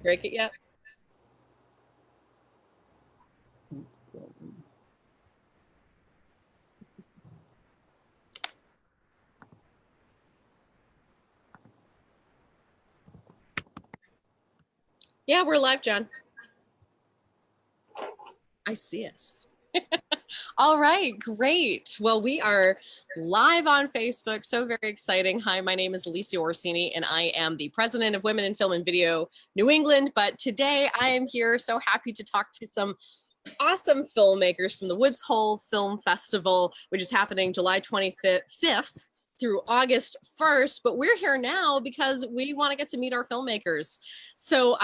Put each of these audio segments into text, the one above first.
break it yet? Yeah, we're live, John. I see us. All right, great. Well, we are live on Facebook. So very exciting. Hi, my name is Alicia Orsini, and I am the president of Women in Film and Video New England. But today I am here so happy to talk to some awesome filmmakers from the Woods Hole Film Festival, which is happening July 25th through August 1st. But we're here now because we want to get to meet our filmmakers. So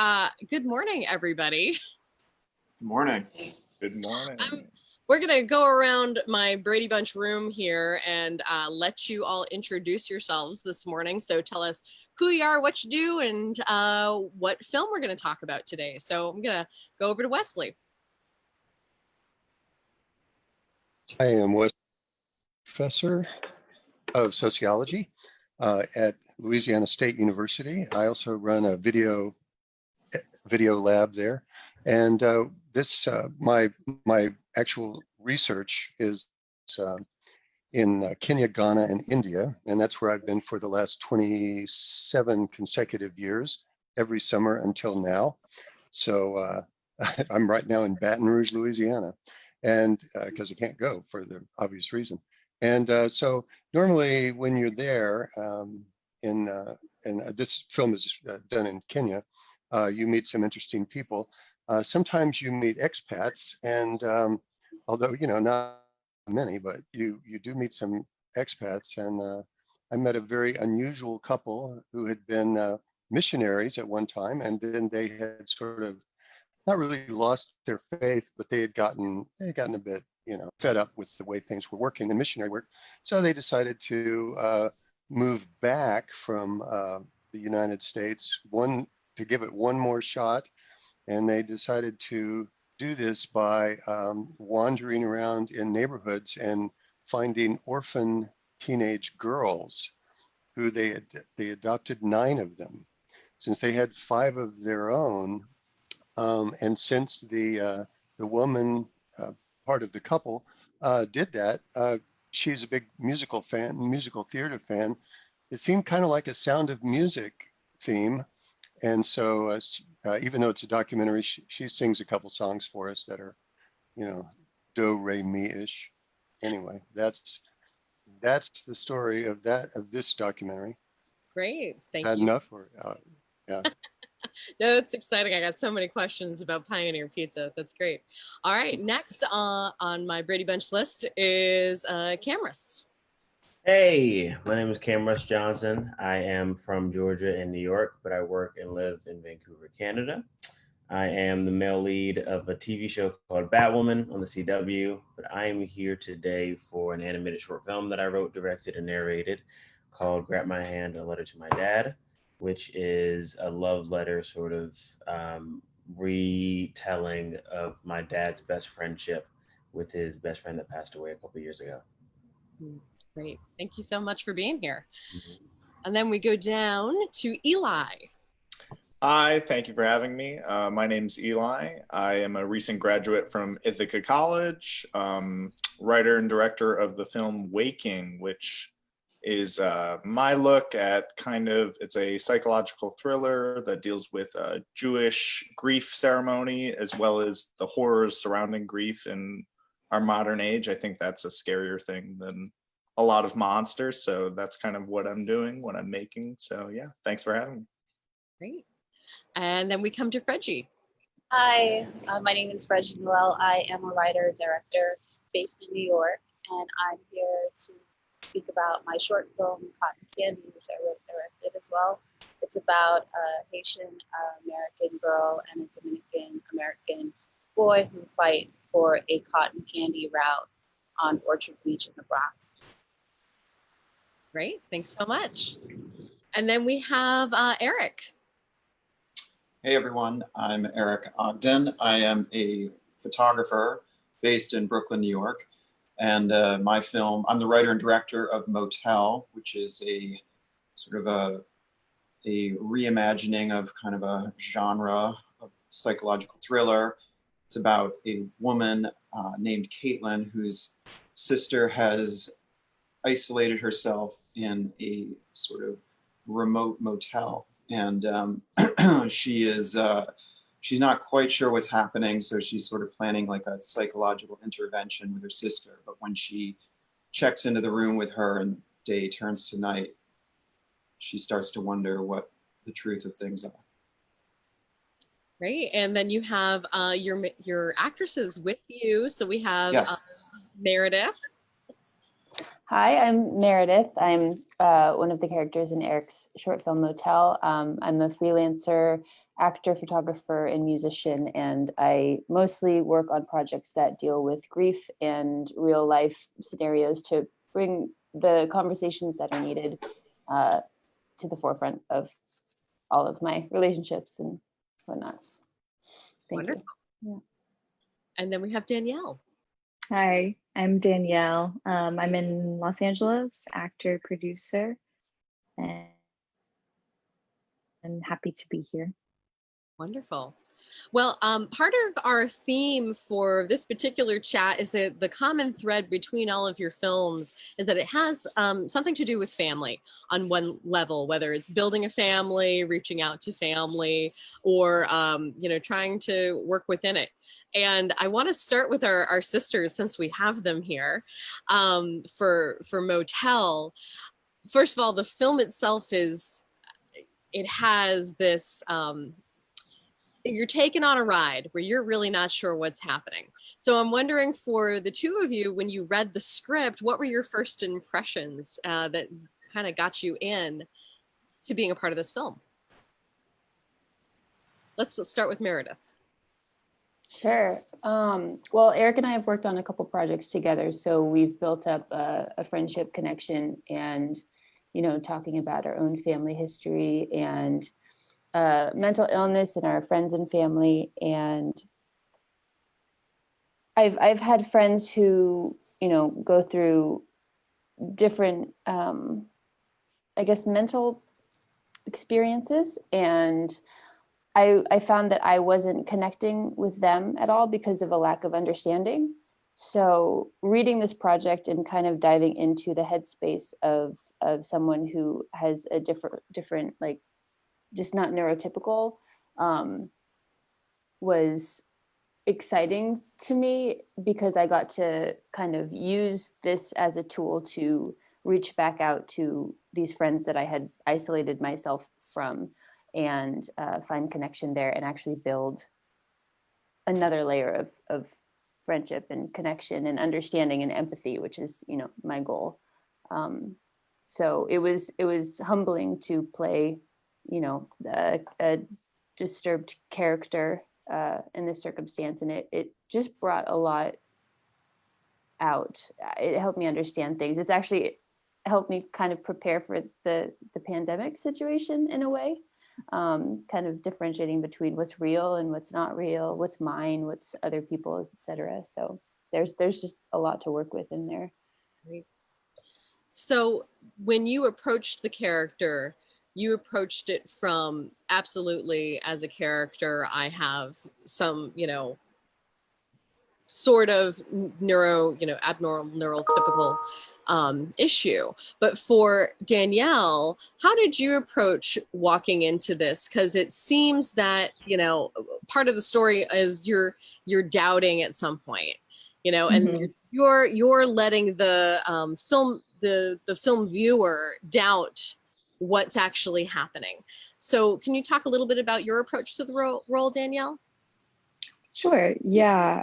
good morning, everybody. Good morning. Good morning. We're going to go around my Brady Bunch room here and let you all introduce yourselves this morning. So tell us who you are, what you do, and what film we're going to talk about today. So I'm going to go over to Wesley. I am Wesley, professor of sociology at Louisiana State University. I also run a video lab there, and my actual research is in Kenya, Ghana, and India, and that's where I've been for the last 27 consecutive years, every summer until now. So I'm right now in Baton Rouge, Louisiana, and because I can't go for the obvious reason. And so normally when you're there, and this film is done in Kenya, you meet some interesting people. Sometimes you meet expats, and although not many, but you do meet some expats. And I met a very unusual couple who had been missionaries at one time, and then they had sort of not really lost their faith, but they had gotten a bit fed up with the way things were working, the missionary work. So they decided to move back from the United States, to give it one more shot, and they decided to do this by wandering around in neighborhoods and finding orphan teenage girls who they adopted 9 of them, since they had 5 of their own. And since the woman, part of the couple, did that, she's a big musical theater fan. It seemed kind of like a Sound of Music theme. And so even though it's a documentary, she sings a couple songs for us that are, do, re, mi-ish. Anyway, that's the story of this documentary. Great, thank Had you. enough, or yeah. No, it's exciting. I got so many questions about Pioneer Pizza. That's great. All right, next on my Brady Bunch list is Camrus. Hey, my name is Camrus Johnson. I am from Georgia and New York, but I work and live in Vancouver, Canada. I am the male lead of a TV show called Batwoman on the CW, but I am here today for an animated short film that I wrote, directed, and narrated called Grab My Hand, A Letter to My Dad, which is a love letter sort of retelling of my dad's best friendship with his best friend that passed away a couple of years ago. Great. Thank you so much for being here. Mm-hmm. And then we go down to Eli. Hi, thank you for having me. My name's Eli. I am a recent graduate from Ithaca College, writer and director of the film Waking, which is my look at it's a psychological thriller that deals with a Jewish grief ceremony, as well as the horrors surrounding grief in our modern age. I think that's a scarier thing than a lot of monsters. So that's kind of what I'm doing, what I'm making. So yeah, thanks for having me. Great. And then we come to Fredgie. Hi, my name is Fredgie Noel. I am a writer, director based in New York, and I'm here to speak about my short film, Cotton Candy, which I wrote and directed as well. It's about a Haitian American girl and a Dominican American boy who fight for a cotton candy route on Orchard Beach in the Bronx. Great, thanks so much. And then we have Eric. Hey everyone, I'm Eric Ogden. I am a photographer based in Brooklyn, New York. And my film, I'm the writer and director of Motel, which is a sort of a a reimagining of kind of a genre of psychological thriller. It's about a woman named Caitlin whose sister has isolated herself in a sort of remote motel, and she is she's not quite sure what's happening, so she's sort of planning like a psychological intervention with her sister. But when she checks into the room with her and day turns to night, she starts to wonder what the truth of things are. Great. And then you have your actresses with you. So we have Yes. Meredith. Hi, I'm Meredith. I'm one of the characters in Eric's short film Motel. I'm a freelancer, actor, photographer, and musician, and I mostly work on projects that deal with grief and real life scenarios to bring the conversations that are needed to the forefront of all of my relationships and whatnot. Thank Wonderful. you. Yeah. And then we have Danielle. Hi, I'm Danielle. I'm in Los Angeles, actor, producer, and I'm happy to be here. Wonderful. Well, part of our theme for this particular chat is that the common thread between all of your films is that it has something to do with family on one level, whether it's building a family, reaching out to family, or trying to work within it. And I want to start with our sisters since we have them here for Motel. First of all, the film itself it has this. You're taken on a ride where you're really not sure what's happening. So I'm wondering for the two of you, when you read the script, what were your first impressions that kind of got you in to being a part of this film? Let's start with Meredith. Sure. Well, Eric and I have worked on a couple projects together, so we've built up a friendship connection, and talking about our own family history and mental illness and our friends and family. And I've had friends who go through different I guess mental experiences, and I found that I wasn't connecting with them at all because of a lack of understanding. So reading this project and kind of diving into the headspace of someone who has a different like just not neurotypical was exciting to me, because I got to kind of use this as a tool to reach back out to these friends that I had isolated myself from, and find connection there and actually build another layer of friendship and connection and understanding and empathy, which is my goal. So it was humbling to play a disturbed character in this circumstance, and it just brought a lot out. It helped me understand things. It's actually helped me kind of prepare for the pandemic situation in a way, kind of differentiating between what's real and what's not real, what's mine, what's other people's, etc. So there's just a lot to work with in there. Great. So when you approached the character, you approached it from absolutely as a character, I have some, sort of abnormal neurotypical issue. But for Danielle, how did you approach walking into this? Because it seems that, part of the story is you're doubting at some point, and you're letting the film viewer doubt what's actually happening. So can you talk a little bit about your approach to the role, Danielle? Sure. Yeah.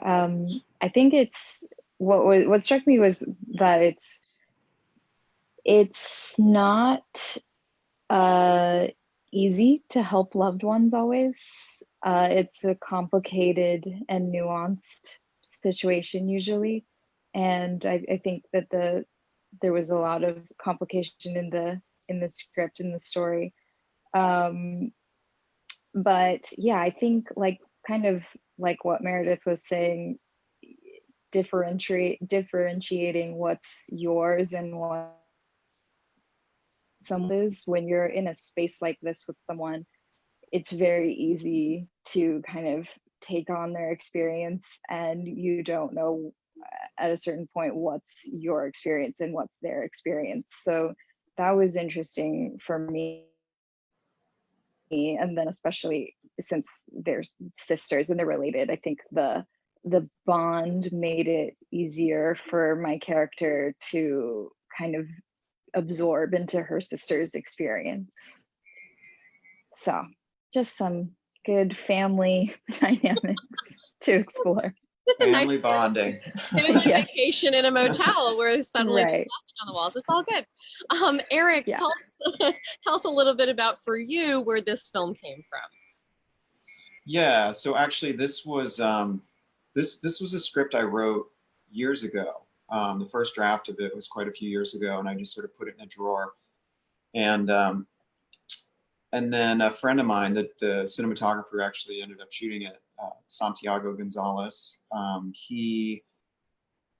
I think it's what struck me was that it's not easy to help loved ones always. It's a complicated and nuanced situation usually, and I think that there was a lot of complication in the script, in the story. But yeah, I think kind of like what Meredith was saying, differentiating what's yours and someone is. When you're in a space like this with someone, it's very easy to kind of take on their experience, and you don't know at a certain point what's your experience and what's their experience. So that was interesting for me. And then especially since they're sisters and they're related, I think the bond made it easier for my character to kind of absorb into her sister's experience. So just some good family dynamics to explore. Just a nice Family bonding. family Yeah. vacation in a motel where suddenly there's Right. plastic on the walls. It's all good. Eric, Yeah. tell us a little bit about, for you, where this film came from. Yeah, so actually this was this was a script I wrote years ago. The first draft of it was quite a few years ago, and I just sort of put it in a drawer. And then a friend of mine, that the cinematographer actually ended up shooting it, Santiago Gonzalez. He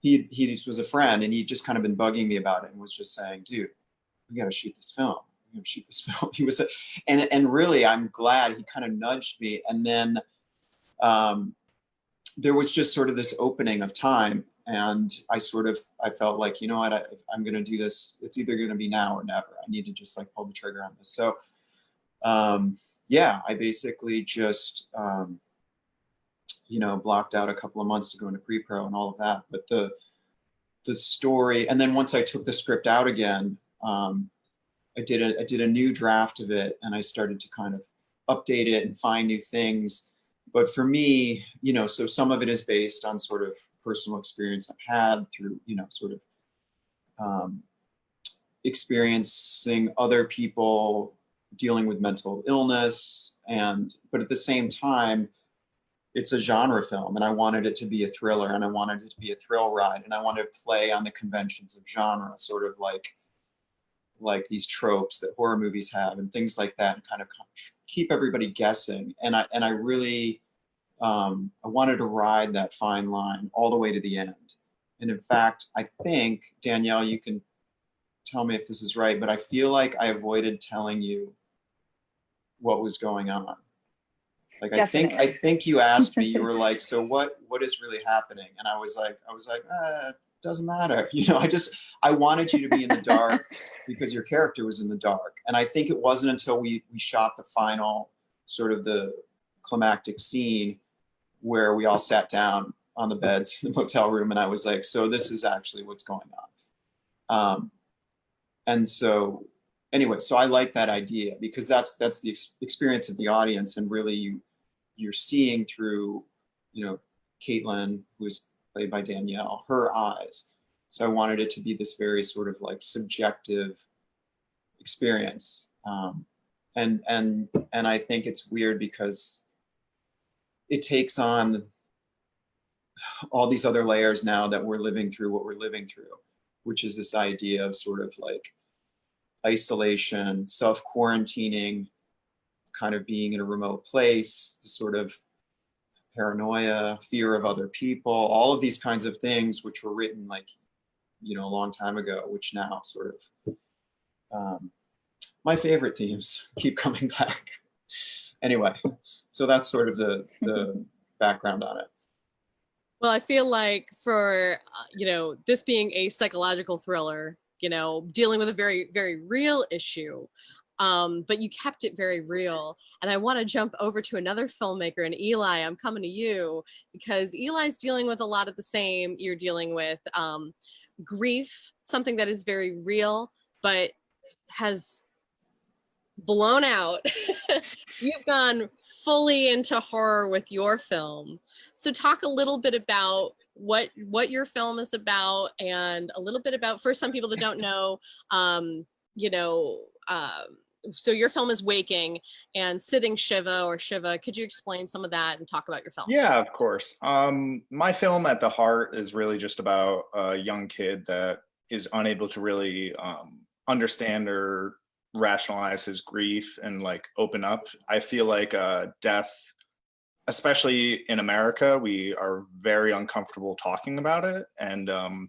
just was a friend, and he'd just kind of been bugging me about it and was just saying, "Dude, we got to shoot this film. We got to shoot this film." He was, and really, I'm glad he kind of nudged me. And then there was just sort of this opening of time, and I felt like, you know what, I'm going to do this. It's either going to be now or never. I need to just like pull the trigger on this. So yeah, I basically just blocked out a couple of months to go into pre-pro and all of that. But the story, and then once I took the script out again, I did a new draft of it, and I started to kind of update it and find new things. But for me, so some of it is based on sort of personal experience I've had through, sort of experiencing other people dealing with mental illness, but at the same time, it's a genre film, and I wanted it to be a thriller, and I wanted it to be a thrill ride, and I wanted to play on the conventions of genre, sort of like these tropes that horror movies have and things like that, and kind of keep everybody guessing. And I really I wanted to ride that fine line all the way to the end. And in fact, I think, Danielle, you can tell me if this is right, but I feel like I avoided telling you what was going on. Like, Definitely. I think you asked me, you were like, "So what is really happening?" And I was like, it doesn't matter. I wanted you to be in the dark because your character was in the dark. And I think it wasn't until we shot the final sort of the climactic scene where we all sat down on the beds in the motel room, and I was like, "So this is actually what's going on." And so anyway, so I like that idea, because that's the experience of the audience, and really you're seeing through, Caitlin, who is played by Danielle, her eyes. So I wanted it to be this very sort of like subjective experience. And I think it's weird because it takes on all these other layers now that we're living through what we're living through, which is this idea of sort of like isolation, self-quarantining, kind of being in a remote place, sort of paranoia, fear of other people, all of these kinds of things, which were written like, a long time ago, which now sort of, my favorite themes keep coming back. Anyway, so that's sort of the background on it. Well, I feel like for, this being a psychological thriller, dealing with a very, very real issue, but you kept it very real. And I want to jump over to another filmmaker, and Eli, I'm coming to you, because Eli's dealing with a lot of the same. You're dealing with grief, something that is very real, but has blown out. You've gone fully into horror with your film. So talk a little bit about what your film is about, and a little bit about, for some people that don't know, so your film is Waking, and Sitting Shiva, or Shiva. Could you explain some of that and talk about your film? Yeah, of course. My film at the heart is really just about a young kid that is unable to really understand or rationalize his grief and like open up. I feel like death, especially in America, we are very uncomfortable talking about it, and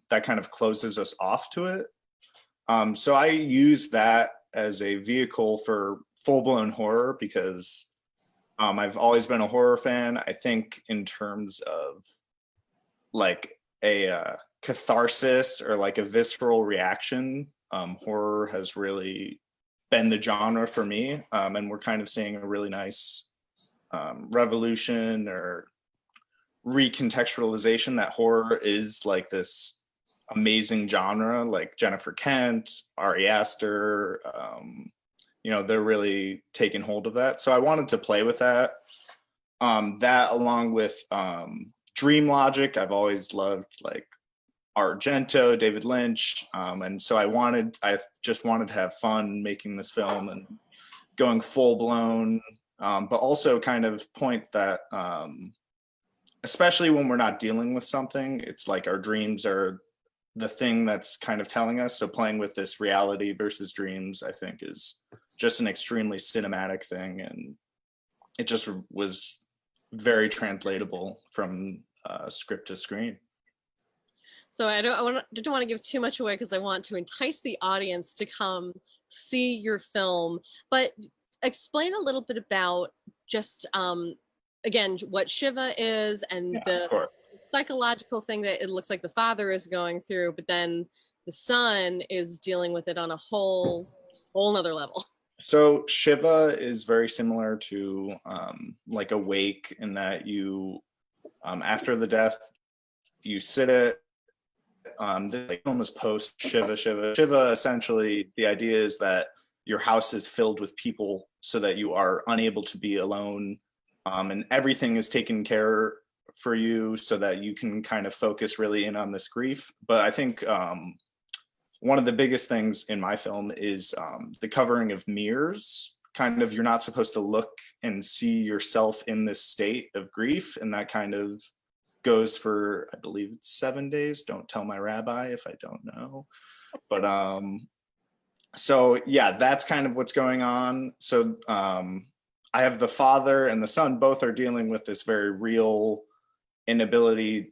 that kind of closes us off to it. So I use that as a vehicle for full-blown horror because I've always been a horror fan. I think in terms of like a catharsis or like a visceral reaction, horror has really been the genre for me. And we're kind of seeing a really nice revolution or recontextualization that horror is like this amazing genre, like Jennifer Kent, Ari Aster, they're really taking hold of that. So I wanted to play with that. That along with dream logic. I've always loved like Argento, David Lynch. And so I just wanted to have fun making this film and going full blown, but also kind of point that, especially when we're not dealing with something, it's like our dreams are the thing that's kind of telling us. So playing with this reality versus dreams, I think is just an extremely cinematic thing. And it just was very translatable from script to screen. So I don't want to give too much away because I want to entice the audience to come see your film, but explain a little bit about just again what Shiva is and the psychological thing that it looks like the father is going through, but then the son is dealing with it on a whole nother level. So Shiva is very similar to like Awake in that you after the death you sit it. The film is post Shiva. Shiva essentially, the idea is that your house is filled with people so that you are unable to be alone, and everything is taken care for you so that you can kind of focus really in on this grief. But I think one of the biggest things in my film is the covering of mirrors. Kind of, you're not supposed to look and see yourself in this state of grief, and that kind of goes for, I believe it's 7 days. Don't tell my rabbi if I don't know. But so yeah, that's kind of what's going on. So I have the father and the son, both are dealing with this very real inability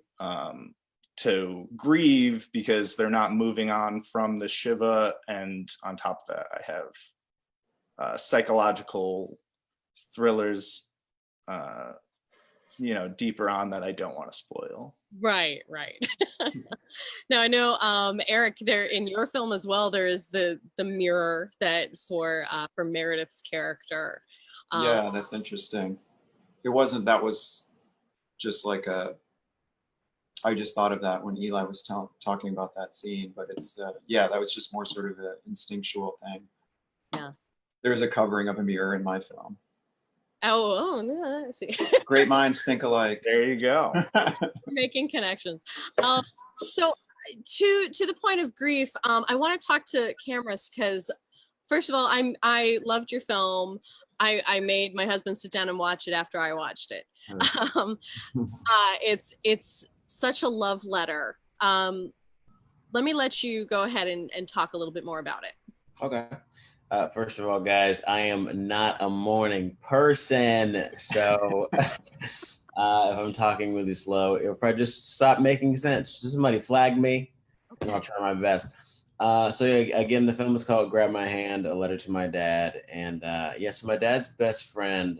to grieve because they're not moving on from the Shiva. And on top of that, I have psychological thrillers deeper on that I don't want to spoil. Right. Now I know Eric, there in your film as well, there is the mirror that for Meredith's character. Yeah, that's interesting. That was just like I just thought of that when Eli was talking about that scene, but it's that was just more sort of an instinctual thing. Yeah. There's a covering of a mirror in my film. Oh, no, I see. Great minds think alike. There you go. Making connections. So to the point of grief, I want to talk to Cameras because first of all, I loved your film. I made my husband sit down and watch it after I watched it. It's such a love letter. Let me let you go ahead and talk a little bit more about it. Okay. First of all, guys, I am not a morning person. So if I'm talking really slow, if I just stop making sense, just somebody flag me, and I'll try my best. So again, the film is called Grab My Hand, A Letter to My Dad. And yes, my dad's best friend,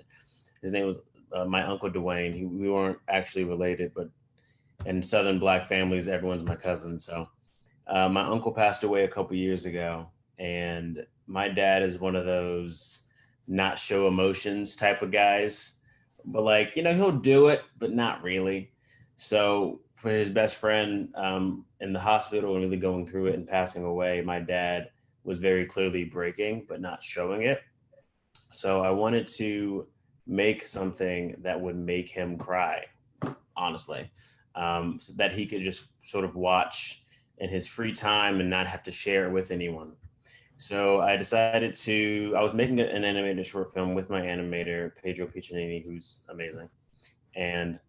his name was my Uncle Dwayne. We weren't actually related, but in Southern Black families, everyone's my cousin. So my uncle passed away a couple years ago. And my dad is one of those not show emotions type of guys, but like, he'll do it, but not really. So for his best friend in the hospital and really going through it and passing away, my dad was very clearly breaking, but not showing it. So I wanted to make something that would make him cry, honestly, so that he could just sort of watch in his free time and not have to share it with anyone. So I decided I was making an animated short film with my animator, Pedro Piccinini, who's amazing. And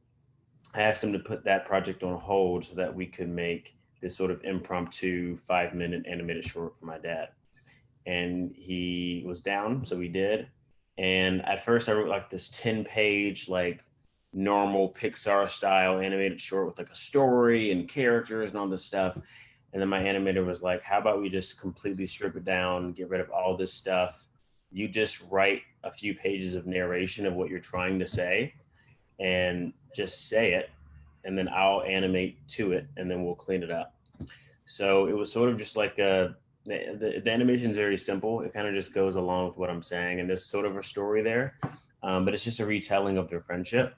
I asked him to put that project on hold so that we could make this sort of impromptu 5-minute animated short for my dad. And he was down, so we did. And at first I wrote like this 10-page, like normal Pixar style animated short with like a story and characters and all this stuff. And then my animator was like, how about we just completely strip it down, get rid of all this stuff. You just write a few pages of narration of what you're trying to say and just say it. And then I'll animate to it and then we'll clean it up. So it was sort of just like the animation is very simple. It kind of just goes along with what I'm saying. And there's sort of a story there, but it's just a retelling of their friendship,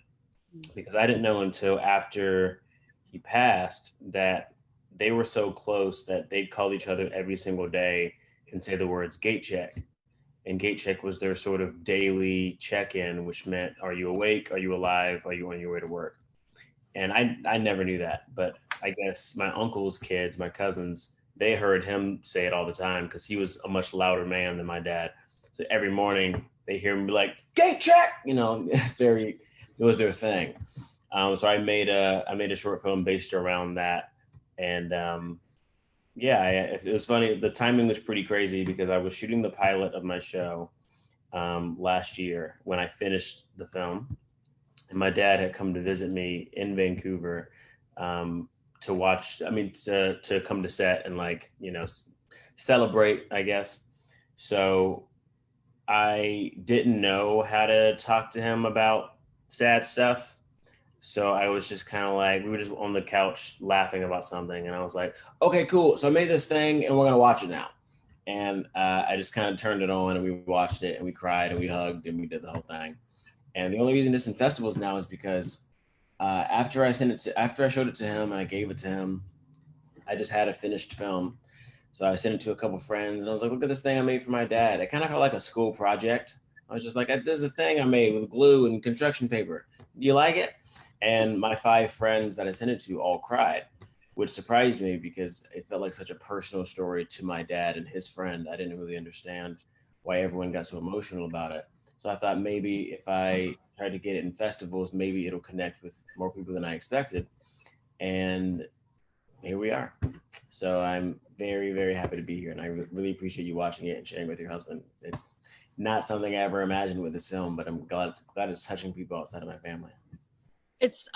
because I didn't know until after he passed that they were so close that they'd call each other every single day and say the words gate check. And gate check was their sort of daily check-in, which meant, are you awake? Are you alive? Are you on your way to work? And I never knew that, but I guess my uncle's kids, my cousins, they heard him say it all the time because he was a much louder man than my dad. So every morning they hear him be like, gate check, you know, it was their thing. So I made a short film based around that. And yeah, it was funny. The timing was pretty crazy because I was shooting the pilot of my show last year when I finished the film. And my dad had come to visit me in Vancouver to watch, to come to set and like, you know, celebrate, I guess. So I didn't know how to talk to him about sad stuff. So I was just kind of like, we were just on the couch laughing about something. And I was like, okay, cool. So I made this thing and we're going to watch it now. And I just kind of turned it on and we watched it and we cried and we hugged and we did the whole thing. And the only reason it's in festivals now is because after I showed it to him and I gave it to him, I just had a finished film. So I sent it to a couple friends and I was like, look at this thing I made for my dad. It kind of felt like a school project. I was just like, there's a thing I made with glue and construction paper. Do you like it? And my 5 friends that I sent it to all cried, which surprised me because it felt like such a personal story to my dad and his friend. I didn't really understand why everyone got so emotional about it. So I thought maybe if I tried to get it in festivals, maybe it'll connect with more people than I expected. And here we are. So I'm very, very happy to be here. And I really appreciate you watching it and sharing with your husband. It's not something I ever imagined with this film, but I'm glad it's touching people outside of my family. It's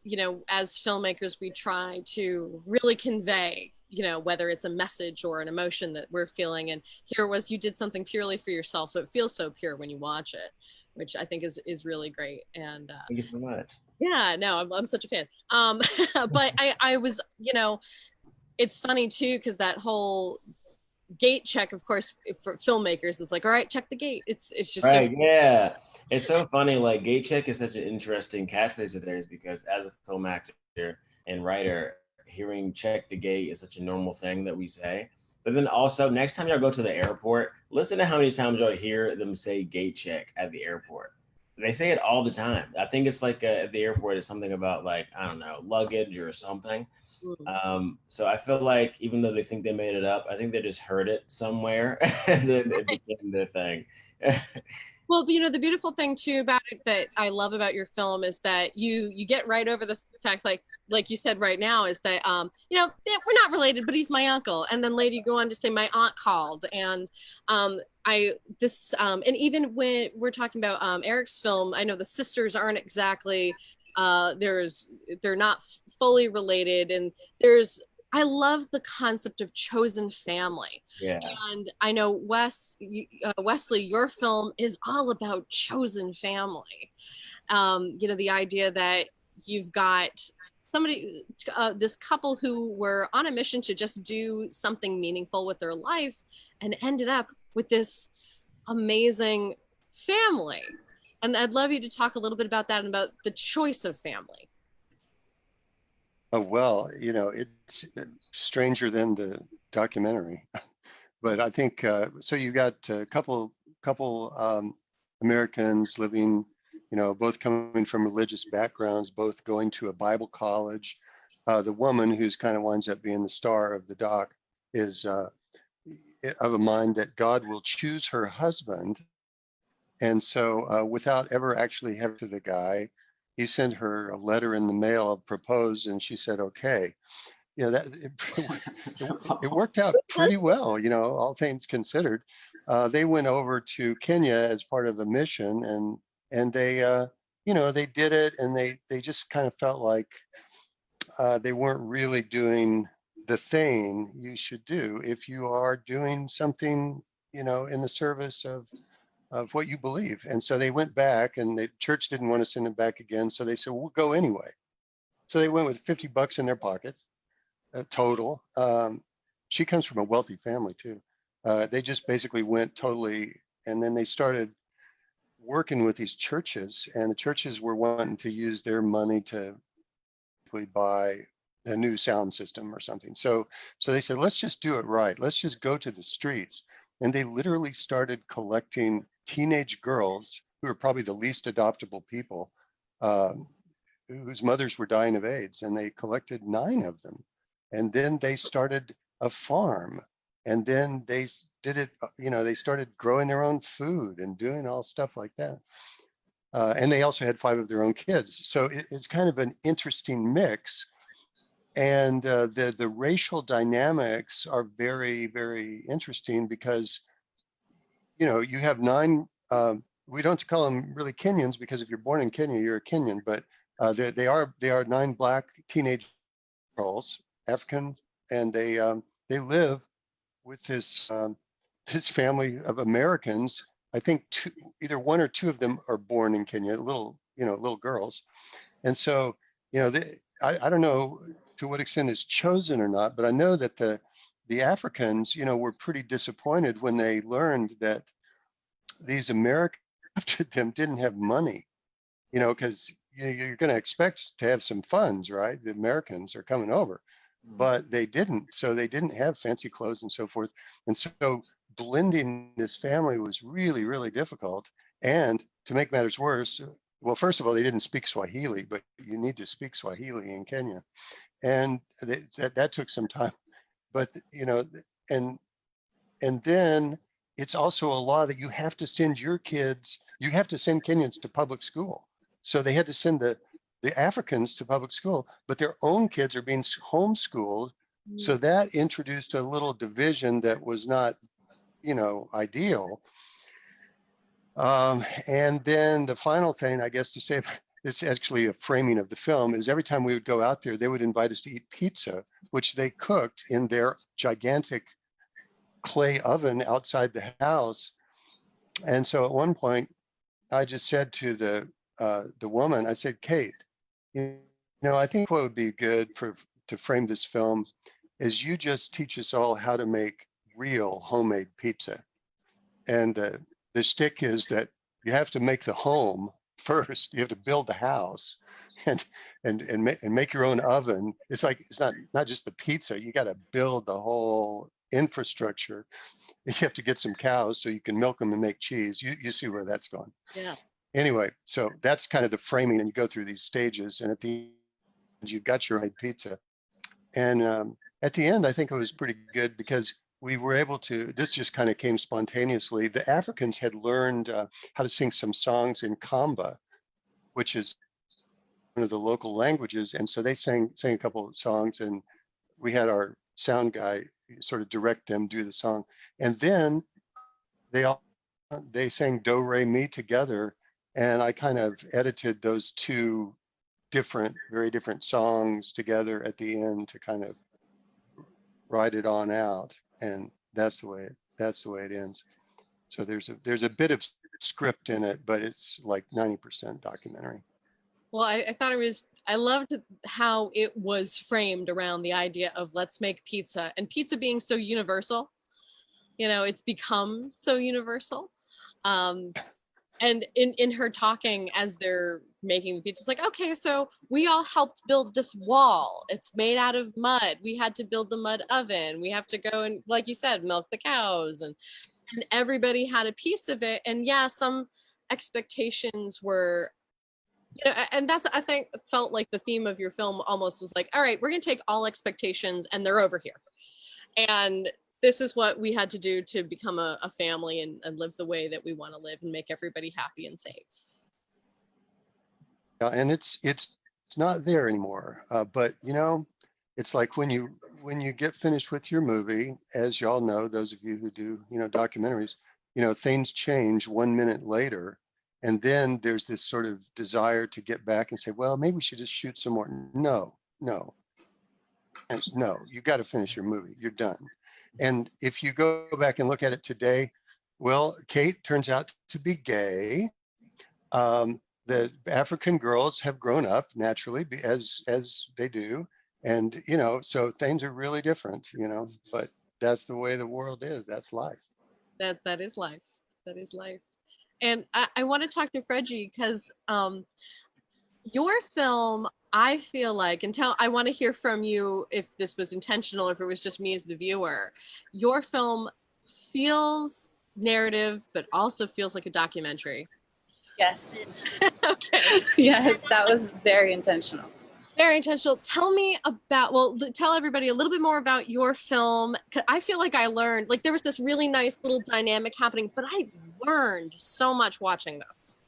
you know, as filmmakers we try to really convey, you know, whether it's a message or an emotion that we're feeling, and here was, you did something purely for yourself, so it feels so pure when you watch it, which I think is really great. And Thank you so much. yeah, no, I'm such a fan. But I was, you know, it's funny too because that whole gate check, of course, for filmmakers, it's like, all right, check the gate. It's just Right, so. yeah. It's so funny. Like gate check is such an interesting catchphrase of theirs because as a film actor and writer, hearing check the gate is such a normal thing that we say. But then also, next time y'all go to the airport, listen to how many times y'all hear them say gate check at the airport. They say it all the time. I think it's like at the airport, it's something about like, I don't know, luggage or something. So I feel like even though they think they made it up, I think they just heard it somewhere and then it became their thing. Well, you know, the beautiful thing too about it that I love about your film is that you get right over the fact, like you said right now, is that you know, yeah, we're not related, but he's my uncle. And then later you go on to say my aunt called, and I this and even when we're talking about Eric's film, I know the sisters aren't exactly they're not fully related, and there's I love the concept of chosen family. Yeah. And I know Wesley, your film is all about chosen family. You know, the idea that you've got somebody, this couple who were on a mission to just do something meaningful with their life and ended up with this amazing family. And I'd love you to talk a little bit about that and about the choice of family. Oh, well, you know, it's stranger than the documentary. But I think so. You got a couple Americans living, you know, both coming from religious backgrounds, both going to a Bible college. The woman who's kind of winds up being the star of the doc is of a mind that God will choose her husband, and so without ever actually having to the guy, he sent her a letter in the mail, proposed, and she said okay. You know, that it worked out pretty well, you know, all things considered. They went over to Kenya as part of a mission, and they you know, they did it, and they just kind of felt like they weren't really doing the thing you should do if you are doing something, in the service of what you believe. And so they went back, and the church didn't want to send them back again. So they said, we'll go anyway. So they went with 50 bucks in their pockets, total. She comes from a wealthy family too. They just basically went totally, and then they started working with these churches, and the churches were wanting to use their money to buy a new sound system or something. So they said, let's just do it right. Let's just go to the streets. And they literally started collecting teenage girls who are probably the least adoptable people, um, whose mothers were dying of AIDS, and they collected 9 of them. And then they started a farm, and then they did it, they started growing their own food and doing all stuff like that. And they also had 5 of their own kids. So it's kind of an interesting mix. And the racial dynamics are very, very interesting because, you have 9, we don't call them really Kenyans, because if you're born in Kenya, you're a Kenyan, but they are 9 black teenage girls, Africans, and they live with this family of Americans. I think either 1 or 2 of them are born in Kenya, little girls. And so, I don't know to what extent it's chosen or not, but I know that the Africans, were pretty disappointed when they learned that these Americans after them didn't have money, because you're going to expect to have some funds, right? The Americans are coming over, but they didn't. So they didn't have fancy clothes and so forth. And so blending this family was really, really difficult. And to make matters worse, well, first of all, they didn't speak Swahili, but you need to speak Swahili in Kenya. And that took some time. But, and and then it's also a law that you have to send your kids, you have to send Kenyans to public school. So they had to send the Africans to public school, but their own kids are being homeschooled. So that introduced a little division that was not, ideal. And then the final thing, I guess, to say, it's actually a framing of the film, is every time we would go out there, they would invite us to eat pizza, which they cooked in their gigantic clay oven outside the house. And so at one point, I just said to the woman, I said, Kate, I think what would be good to frame this film is you just teach us all how to make real homemade pizza. And the stick is that you have to make the home first. You have to build the house, and make your own oven. It's like it's not just the pizza. You got to build the whole infrastructure. You have to get some cows so you can milk them and make cheese. You see where that's going. Yeah. Anyway, so that's kind of the framing, and you go through these stages, and at the end, you've got your own pizza. And at the end, I think it was pretty good because we were able to, this just kind of came spontaneously. The Africans had learned how to sing some songs in Kamba, which is one of the local languages. And so they sang a couple of songs, and we had our sound guy sort of direct them do the song. And then they sang Do Re Mi together, and I kind of edited those 2 very different songs together at the end to kind of write it on out, and that's the way it ends. So there's a bit of script in it, but it's like 90% documentary. Well, I thought I loved how it was framed around the idea of let's make pizza, and pizza being so universal, it's become so universal. And in her talking as they're making the pizza, it's like, okay, so we all helped build this wall. It's made out of mud. We had to build the mud oven. We have to go and, like you said, milk the cows, and everybody had a piece of it. And yeah, some expectations were, and that's, I think, felt like the theme of your film almost was like, all right, we're going to take all expectations and they're over here. And this is what we had to do to become a family and live the way that we want to live and make everybody happy and safe. And it's not there anymore. But it's like when you get finished with your movie, as y'all know, those of you who do documentaries, things change 1 minute later, and then there's this sort of desire to get back and say, well, maybe we should just shoot some more. No, And no, you got to finish your movie. You're done. And if you go back and look at it today, well, Kate turns out to be gay. The African girls have grown up naturally as they do, and so things are really different, but that's the way the world is. That's life. That is life. That is life. And I want to talk to Fredgie because your film, I feel like, and I want to hear from you if this was intentional, if it was just me as the viewer. Your film feels narrative, but also feels like a documentary. Yes. Okay. Yes, that was very intentional. Very intentional. Tell me about, well, tell everybody a little bit more about your film. 'Cause I feel like I learned, like there was this really nice little dynamic happening, but I learned so much watching this.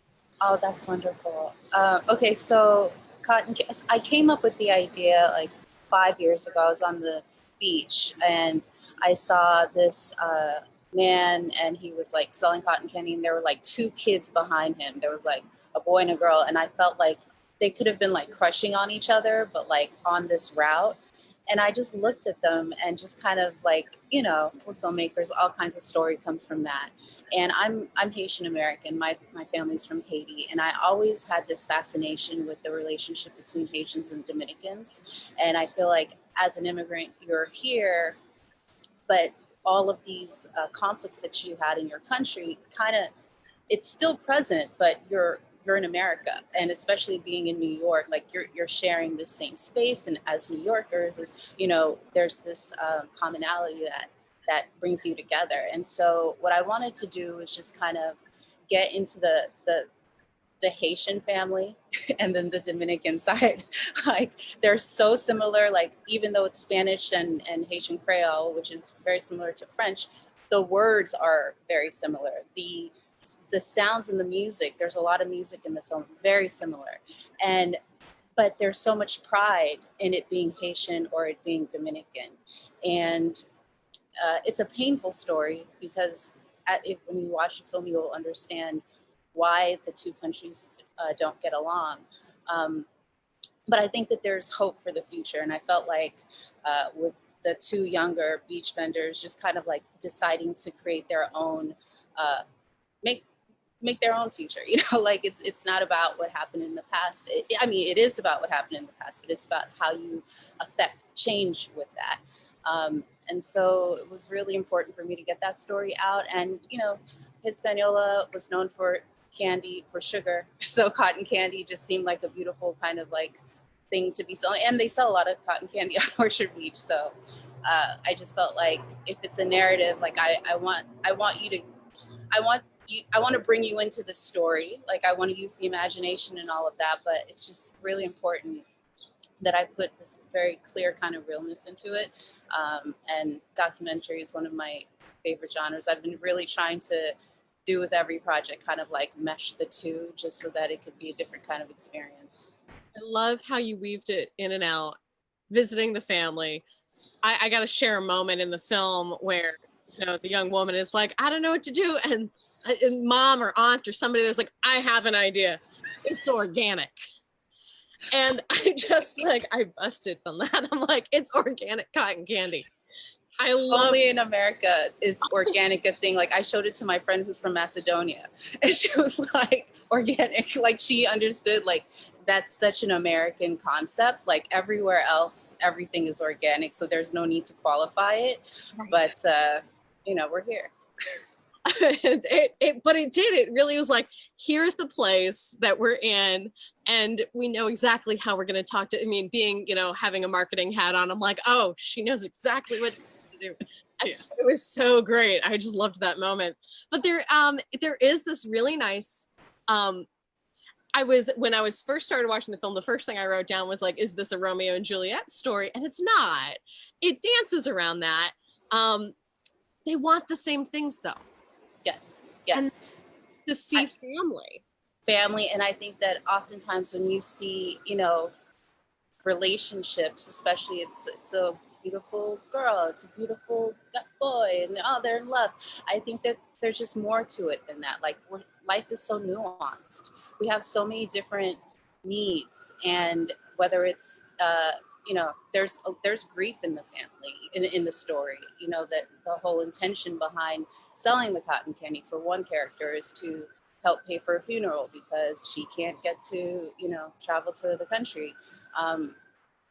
Oh, that's wonderful. Okay, so I came up with the idea like 5 years ago. I was on the beach and I saw this man, and he was like selling cotton candy, and there were like two kids behind him. There was like a boy and a girl, and I felt like they could have been like crushing on each other, but like on this route. And I just looked at them and just kind of like, we're filmmakers, all kinds of story comes from that. And I'm Haitian American. My family's from Haiti, and I always had this fascination with the relationship between Haitians and Dominicans. And I feel like as an immigrant, you're here, but all of these conflicts that you had in your country, kind of, it's still present, but you're in America, and especially being in New York, like you're sharing the same space, and as New Yorkers, there's this commonality that brings you together. And so what I wanted to do was just kind of get into the Haitian family and then the Dominican side. Like they're so similar, like even though it's Spanish and Haitian Creole, which is very similar to French, the words are very similar. The sounds and the music, there's a lot of music in the film, very similar. But there's so much pride in it being Haitian or it being Dominican. And it's a painful story because when you watch the film, you will understand why the two countries don't get along. But I think that there's hope for the future. And I felt like with the two younger beach vendors just kind of like deciding to create their own, make their own future, like it's not about what happened in the past. It is about what happened in the past, but it's about how you affect change with that. And so it was really important for me to get that story out. And, Hispaniola was known for candy, for sugar. So cotton candy just seemed like a beautiful kind of like thing to be selling. And they sell a lot of cotton candy on Orchard Beach. So I just felt like if it's a narrative, like I want to bring you into the story. Like I want to use the imagination and all of that, but it's just really important that I put this very clear kind of realness into it. And documentary is one of my favorite genres. I've been really trying to do with every project, kind of like mesh the two just so that it could be a different kind of experience. I love how you weaved it in and out, visiting the family. I got to share a moment in the film where, the young woman is like, I don't know what to do. And mom or aunt or somebody was like, I have an idea. It's organic. And I busted on that. I'm like, it's organic cotton candy. I love Only in America is organic a thing. Like I showed it to my friend who's from Macedonia, and she was like, organic. Like she understood like that's such an American concept. Like everywhere else, everything is organic. So there's no need to qualify it. But we're here. But it did. It really was like, here's the place that we're in, and we know exactly how we're going to talk to. Being having a marketing hat on, I'm like, oh, she knows exactly what to do. Yeah. It was so great. I just loved that moment. But there is this really nice. When I was first started watching the film, the first thing I wrote down was like, is this a Romeo and Juliet story? And it's not. It dances around that. They want the same things though. Yes. And to see family. And I think that oftentimes when you see, relationships, especially it's a beautiful girl, it's a beautiful boy, and they're in love. I think that there's just more to it than that. Like life is so nuanced. We have so many different needs, and whether it's you know, there's grief in the family, in the story. You know, that the whole intention behind selling the cotton candy for one character is to help pay for a funeral because she can't get to, you know, travel to the country.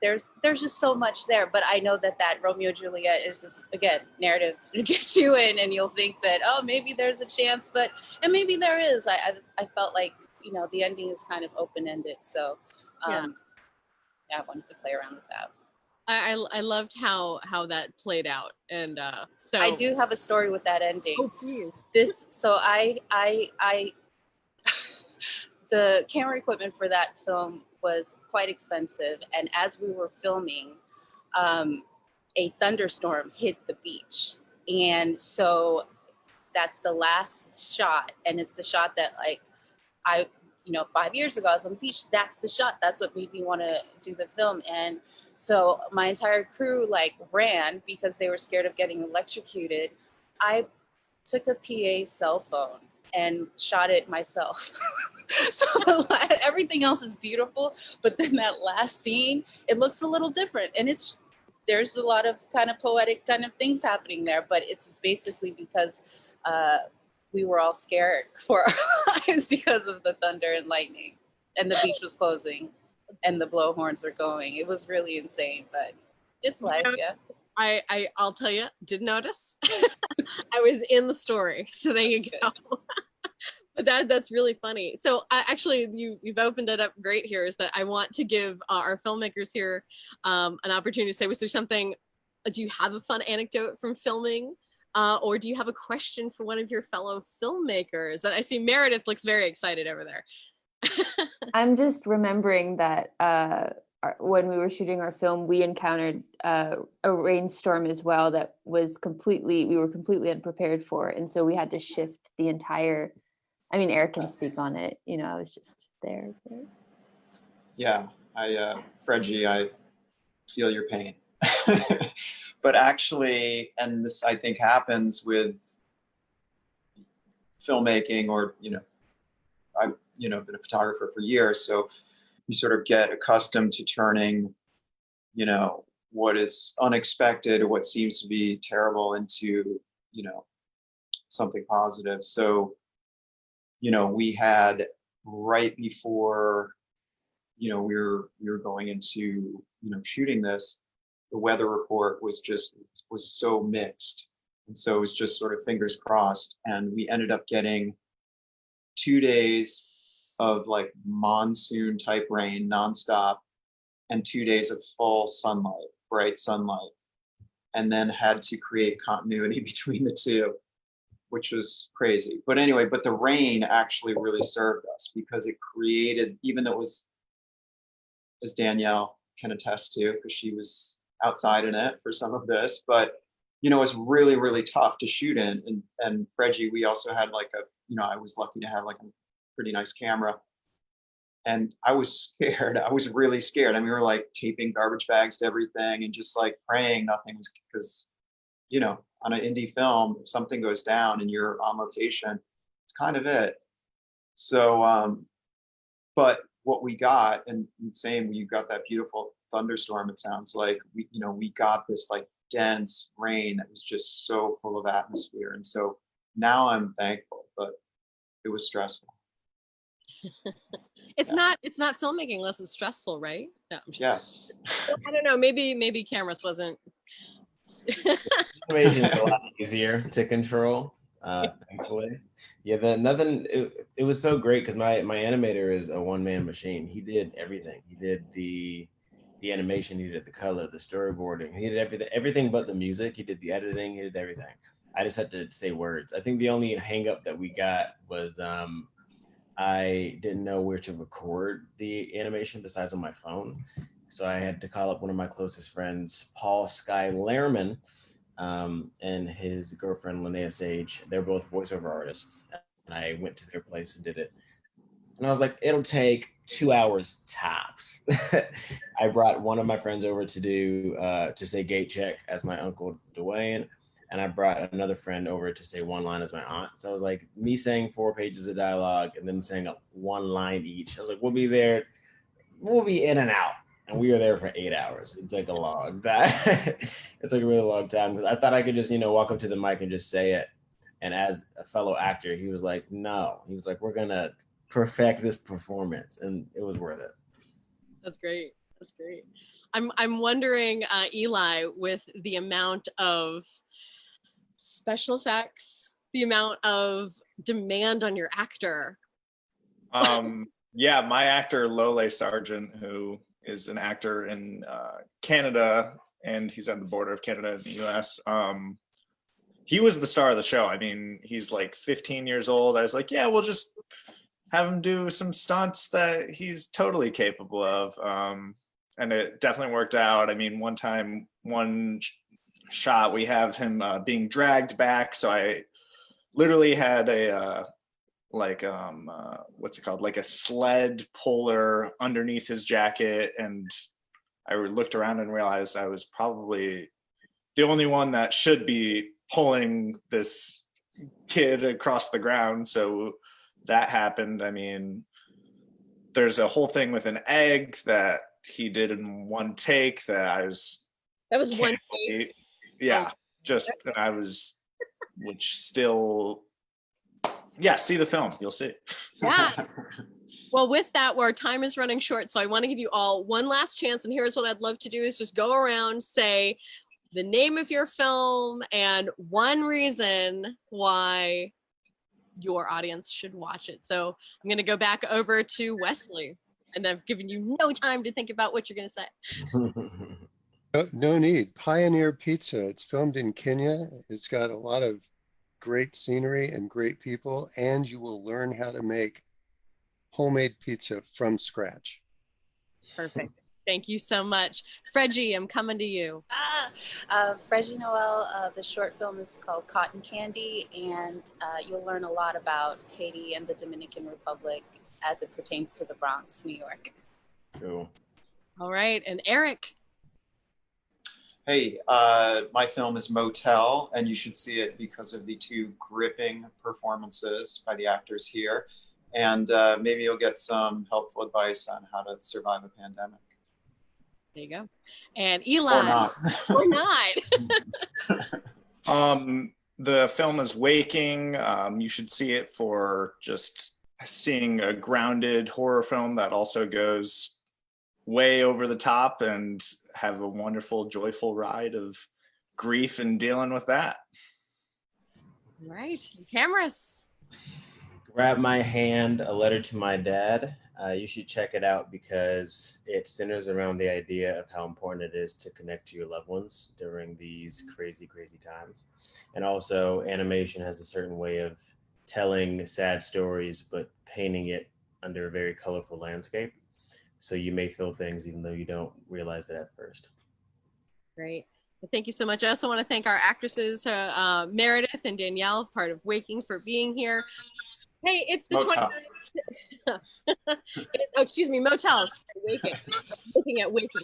There's just so much there, but I know that Romeo and Juliet is this, again, narrative to get you in, and you'll think that, oh, maybe there's a chance, and maybe there is. I felt like, you know, the ending is kind of open-ended, so yeah, I wanted to play around with that. I loved how that played out, and so I do have a story with that ending. Oh, please. So I the camera equipment for that film was quite expensive, and as we were filming, a thunderstorm hit the beach, and so that's the last shot, and it's the shot that, like, I, you know, 5 years ago I was on the beach. That's the shot. That's what made me want to do the film. And so my entire crew like ran because they were scared of getting electrocuted. I took a PA cell phone and shot it myself. So everything else is beautiful, but then that last scene, it looks a little different, and there's a lot of kind of poetic kind of things happening there, but it's basically because we were all scared for our lives because of the thunder and lightning, and the beach was closing and the blowhorns were going. It was really insane, but it's life. Yeah. I'll tell you, did notice. I was in the story, so there you go. But that's really funny. So actually, you've opened it up great here. Is that I want to give our filmmakers here an opportunity to say, was there something? Do you have a fun anecdote from filming, or do you have a question for one of your fellow filmmakers? That I see Meredith looks very excited over there. I'm just remembering that when we were shooting our film, we encountered a rainstorm as well that was we were completely unprepared for, and so we had to shift the entire. I mean, Eric can speak on it. You know, I was just there. Yeah, Fredgie, I feel your pain. But actually, and this I think happens with filmmaking, or, you know, I've, you know, been a photographer for years, so you sort of get accustomed to turning, you know, what is unexpected or what seems to be terrible into, you know, something positive. So, you know, we had right before, you know, we were going into, you know, shooting this, the weather report was so mixed. And so it was just sort of fingers crossed. And we ended up getting 2 days of like monsoon type rain nonstop, and 2 days of full sunlight, bright sunlight, and then had to create continuity between the two, which was crazy. But anyway, but the rain actually really served us because it created, even though it was, as Danielle can attest to, because she was outside in it for some of this, but, you know, it's really, really tough to shoot in. And Fredgie, we also had like you know, I was lucky to have like a pretty nice camera. And I was scared. I was really scared. I mean, we were like taping garbage bags to everything and just like praying nothing was, because, you know, on an indie film, if something goes down and you're on location, it's kind of it. So, but what we got, and same, you got that beautiful thunderstorm, it sounds like, we got this like dense rain that was just so full of atmosphere. And so now I'm thankful, but it was stressful. It's not filmmaking unless it's stressful, right? No, yes. I don't know. Maybe cameras wasn't. Animation is a lot easier to control, thankfully. Yeah, it was so great because my animator is a one-man machine. He did everything. He did the animation, he did the color, the storyboarding, he did everything but the music. He did the editing, he did everything. I just had to say words. I think the only hang up that we got was I didn't know where to record the animation besides on my phone. So I had to call up one of my closest friends, Paul Sky Lehrman, and his girlfriend, Linnea Sage. They're both voiceover artists. And I went to their place and did it. And I was like, it'll take 2 hours tops. I brought one of my friends over to say gate check as my uncle Dwayne. And I brought another friend over to say one line as my aunt. So I was like, me saying 4 pages of dialogue and then saying one line each. I was like, we'll be there. We'll be in and out. and we were there for 8 hours. It took a long time. It took a really long time because I thought I could just, walk up to the mic and just say it. And as a fellow actor, he was like, no. He was like, we're going to perfect this performance. And it was worth it. That's great. That's great. I'm wondering, Eli, with the amount of special effects, the amount of demand on your actor. Yeah, my actor Lole Sargent, who is an actor in Canada, and he's at the border of Canada and the US. He was the star of the show. I mean, he's like 15 years old. I was like, yeah, we'll just have him do some stunts that he's totally capable of. And it definitely worked out. I mean, one shot, we have him being dragged back. So I literally had a what's it called? Like a sled puller underneath his jacket. And I looked around and realized I was probably the only one that should be pulling this kid across the ground. So that happened. I mean, there's a whole thing with an egg that he did in one take that was one take. Yeah, which still, yeah, see the film, you'll see. Yeah. Well, with that, our time is running short, so I want to give you all one last chance, and here's what I'd love to do is just go around, say the name of your film and one reason why your audience should watch it. So I'm going to go back over to Wesley, and I've given you no time to think about what you're going to say. No need. Pioneer Pizza. It's filmed in Kenya. It's got a lot of great scenery and great people, and you will learn how to make homemade pizza from scratch. Perfect. Thank you so much. Fredgie, I'm coming to you. Fredgie Noel, the short film is called Cotton Candy, and you'll learn a lot about Haiti and the Dominican Republic as it pertains to the Bronx, New York. Cool. All right, and Eric. Hey, my film is Motel, and you should see it because of the two gripping performances by the actors here. And maybe you'll get some helpful advice on how to survive a pandemic. There you go. And Eli. Or not. Or not. The film is Waking. You should see it for just seeing a grounded horror film that also goes way over the top and have a wonderful, joyful ride of grief and dealing with that. Right. Cameras. Grab My Hand, A Letter to My Dad. You should check it out because it centers around the idea of how important it is to connect to your loved ones during these crazy, crazy times. And also, animation has a certain way of telling sad stories, but painting it under a very colorful landscape. So you may feel things even though you don't realize it at first. Great. Well, thank you so much. I also want to thank our actresses, Meredith and Danielle, part of Waking, for being here. Hey, it's the 20th. Oh, excuse me, Motels. Waking. Looking at Waking.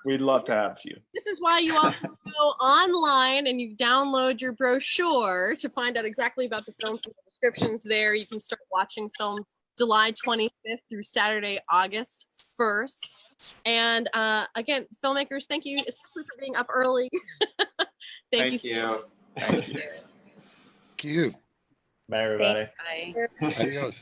We'd love to have you. This is why you all can go online and you download your brochure to find out exactly about the film. The descriptions there. You can start watching film July 25th through Saturday, August 1st. And again, filmmakers, thank you, especially for being up early. Thank you. Thank you. Thank you. Bye, everybody. Bye. Adios.